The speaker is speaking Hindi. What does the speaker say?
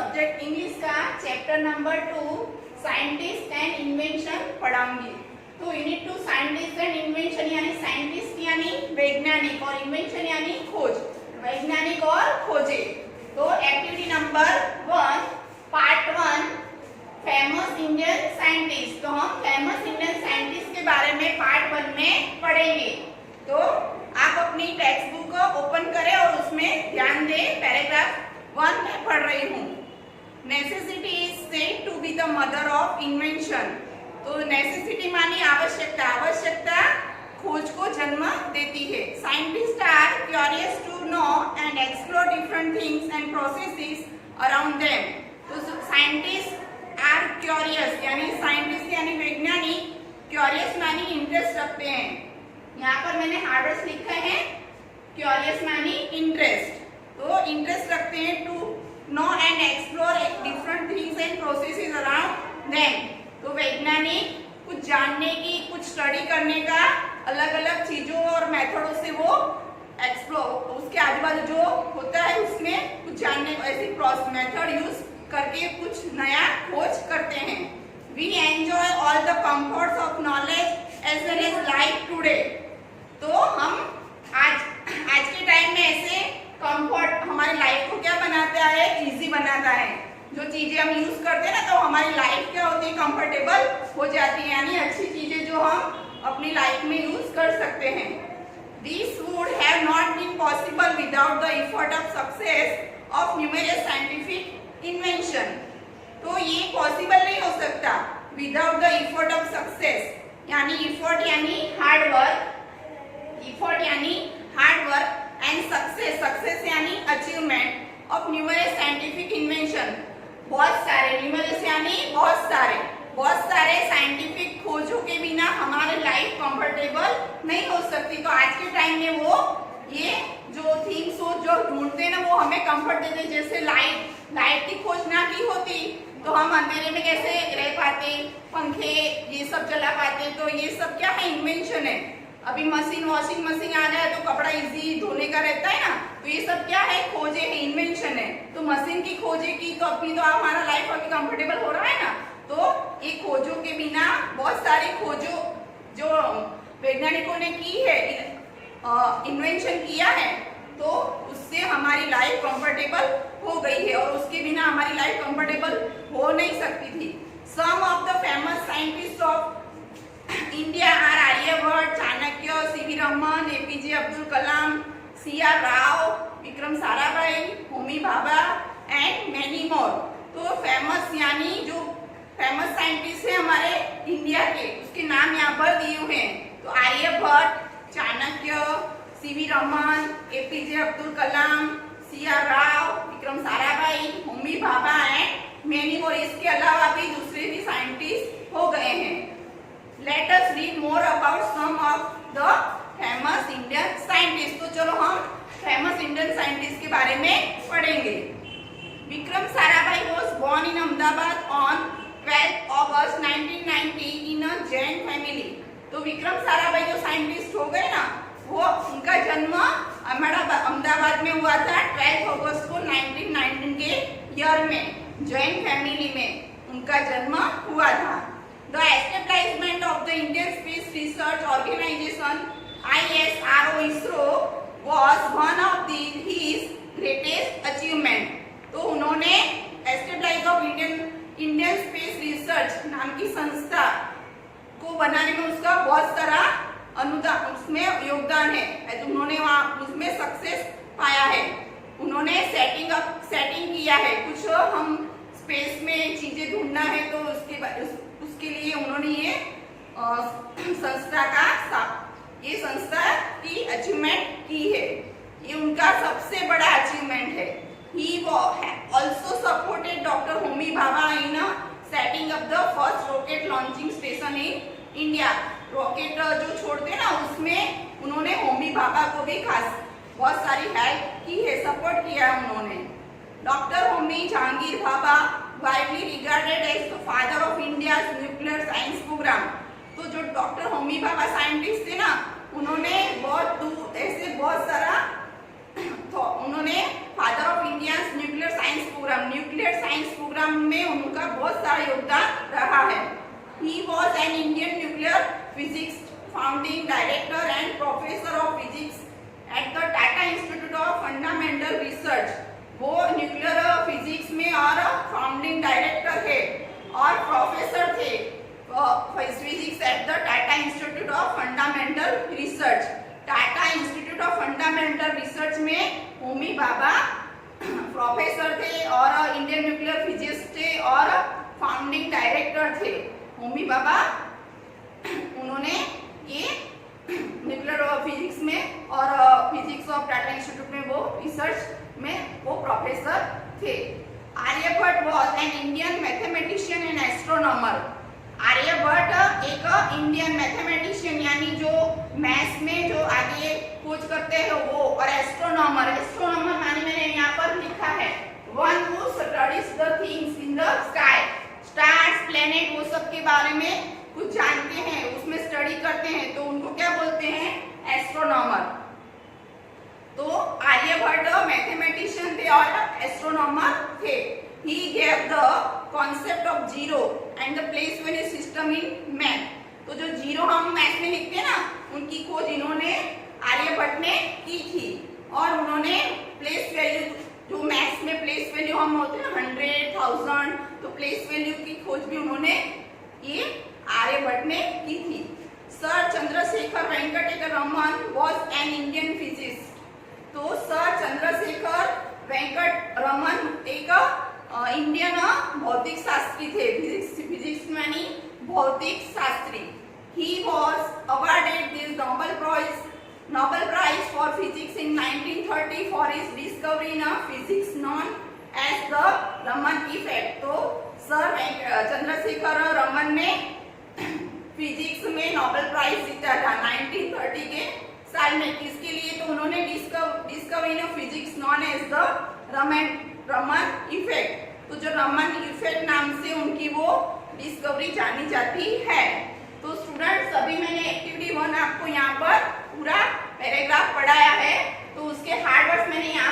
सब्जेक्ट इंग्लिश का chapter number 2 scientist and invention पढ़ाऊंगी। तो यूनिट 2 साइंटिस्ट एंड इन्वेंशन यानी साइंटिस्ट यानी वैज्ञानिक और इन्वेंशन यानी खोज, वैज्ञानिक और खोजे। तो activity number 1 part 1 famous Indian scientist. तो हम फेमस इंडियन साइंटिस्ट के बारे में पार्ट 1 में पढ़ेंगे। तो आप अपनी टेक्स्ट बुक ओपन करें और उसमें ध्यान दें। पैराग्राफ 1 में पढ़ रही हूँ। Necessity is said to be the mother of invention. तो नेसेसिटी मानी आवश्यकता, आवश्यकता खोज को जन्म देती है। Scientist are curious to know and explore different things and processes around them. तो साइंटिस्ट आर क्यूरियस यानी साइंटिस्ट यानी वैज्ञानिक, क्यूरियस मानी इंटरेस्ट रखते हैं। यहाँ पर मैंने हार्ड वर्ड्स लिखा है। क्यूरियस मानी इंटरेस्ट, तो इंटरेस्ट रखते हैं to know and explore different things and processes around them. तो वैज्ञानिक कुछ जानने की, कुछ स्टडी करने का, अलग अलग चीजों और मेथडों से वो एक्सप्लोर, उसके आजू बाजू जो होता है उसमें कुछ जानने को ऐसी मेथड यूज करके कुछ नया खोज करते हैं। We enjoy all the comforts of knowledge as well as life today. तो हम आज के टाइम में ऐसे कंफर्ट हमारी लाइफ को क्या बनाता है, इजी बनाता है। जो चीजें हम यूज करते हैं ना, तो हमारी लाइफ क्या होती है, कंफर्टेबल हो जाती है, यानी अच्छी चीजें जो हम अपनी लाइफ में यूज कर सकते हैं। This would have not been possible without the effort of success of numerous scientific invention. तो ये पॉसिबल नहीं हो सकता without the effort of success, यानी एफर्ट यानी हार्ड वर्क, एफर्ट यानी hard work and success, success यानी achievement of numerous scientific invention. बहुत सारे, न्यूमेरियस यानी बहुत सारे साइंटिफिक खोजों के बिना हमारी लाइफ कंफर्टेबल नहीं हो सकती। तो आज के टाइम में वो ये जो थिंग्स जो ढूंढते हैं ना, वो हमें कंफर्ट देते हैं। जैसे लाइट की खोज ना की होती तो हम अंधेरे में कैसे रह पाते, पंखे ये सब चला पाते। तो ये सब क्या है, इन्वेंशन है। अभी वॉशिंग मशीन आ जाए तो कपड़ा इजी धोने का रहता है ना, तो ये सब क्या है, खोजे है, इन्वेंशन है। तो मशीन की खोजे की तो अपनी तो हमारा लाइफ अभी कंफर्टेबल हो रहा है ना। तो ये खोजों के बिना, बहुत सारी खोजों जो वैज्ञानिकों ने की है, इन्वेंशन किया है, तो उससे हमारी लाइफ कंफर्टेबल हो गई है और उसके बिना हमारी लाइफ कंफर्टेबल हो नहीं सकती थी। Some of the famous scientist of India are Aryabhata, Chanakya, CV Raman, APJ Abdul Kalam, CR Rao, Vikram Sarabhai, Homi Bhabha and many more. तो फेमस यानी जो फेमस साइंटिस्ट है हमारे इंडिया के, उसके नाम यहाँ पर दिए हुए हैं। तो Aryabhata, Chanakya, CV Raman, APJ Abdul Kalam, CR Rao, Vikram Sarabhai, Homi Bhabha and many more. इसके अलावा भी दूसरे भी साइंटिस्ट हो गए हैं। Let us read more about some of the famous Indian scientists। तो चलो हम फेमस इंडियन साइंटिस्ट के बारे में पढ़ेंगे। Vikram Sarabhai was born in Ahmedabad on 12 August 1990 in a Jain family। तो विक्रम साराभाई जो साइंटिस्ट हो गए ना, वो उनका जन्म अहमदाबाद में हुआ था 12 अगस्त को 1919 के ईयर में। जैन फैमिली में उनका जन्म हुआ था। The establishment of the Indian Space Research Organization (ISRO) was one of his greatest achievement। तो उन्होंने establish of Indian space research नाम की संस्था को बनाने में उसका बहुत सारा अनुदान, उसमें योगदान है। तो उन्होंने वहाँ उसमें सक्सेस पाया है। उन्होंने सेटिंग किया है। कुछ हम स्पेस में चीजें ढूंढना है तो उसके लिए उन्होंने ये संस्था की अचीवमेंट की है। ये उनका सबसे बड़ा अचीवमेंट है। He also supported Dr. Homi Bhabha in setting up the first rocket launching station in India। Rocket जो छोड़ते हैं ना, उसमें उन्होंने होमी भाभा को भी खास बहुत सारी हेल्प की है, सपोर्ट किया है उन्होंने। Doctor Homi Jahangir Bhabha widely regarded as the father of India's nuclear science program। तो जो डॉक्टर होमी भाभा साइंटिस्ट थे ना, उन्होंने बहुत सारा तो उन्होंने father of India nuclear science an Indian nuclear physics founding director and professor of physics at the Tata institute of fundamental research. वो न्यूक्लियर फिजिक्स में और फाउंडिंग डायरेक्टर है और प्रोफेसर थे physics at the Tata institute of fundamental research. Tata institute of fundamental research में होमी भाभा प्रोफेसर थे और इंडियन न्यूक्लियर फिजिक्स थे और फाउंडिंग डायरेक्टर थे। होमी भाभा उन्होंने ये न्यूक्लियर फिजिक्स में और फिजिक्स ऑफ टाटा इंस्टीट्यूट में वो रिसर्च में वो प्रोफेसर थे। Aryabhata was an Indian mathematician and astronomer. Aryabhata एक इंडियन मैथमेटिशियन यानी जो मैथ्स में जो आगे खोज करते हैं वो, और एस्ट्रोनॉमर, एस्ट्रोनॉमर माने मैंने यहाँ पर लिखा है one who studies the things in the sky, stars planet वो सब के बारे में कुछ जानते हैं, उसमें स्टडी करते हैं, तो उनको क्या बोलते हैं, एस्ट्रोनॉमर। तो आर्यभट्ट मैथमेटिशियन थे और एस्ट्रोनॉमर थे। He gave the concept of zero and the place value system in math। तो जो जीरो हम मैथ में लिखते हैं ना, उनकी खोज इन्होंने आर्यभट्ट ने की थी और उन्होंने प्लेस वैल्यू, जो मैथ्स में प्लेस वैल्यू हम होते हैं 100, 1000, तो प्लेस वैल्यू की खोज भी उन्होंने ये आर्यभट्ट ने की थी। Sir Chandrasekhara Venkateshwar Raman was an Indian physicist. तो सर चंद्रशेखर वेंकट रमन एक इंडियन भौतिक शास्त्री थे, फिजिक्स यानी भौतिक शास्त्री। He was awarded this Nobel Prize for Physics in 1930 for his discovery in physics known as the Raman effect। तो सर चंद्रशेखर रमन ने फिजिक्स में नोबेल प्राइज जीता था 1930 के साल में। किसके लिए, तो उन्होंने discovery in physics known as the Raman effect. तो जो रमन इफेक्ट नाम से उनकी वो डिस्कवरी जानी जाती है। तो स्टूडेंट्स अभी मैंने एक्टिविटी 1 आपको यहाँ पर पूरा पैराग्राफ पढ़ाया है, तो उसके हार्ड वर्ड्स मैंने यहाँ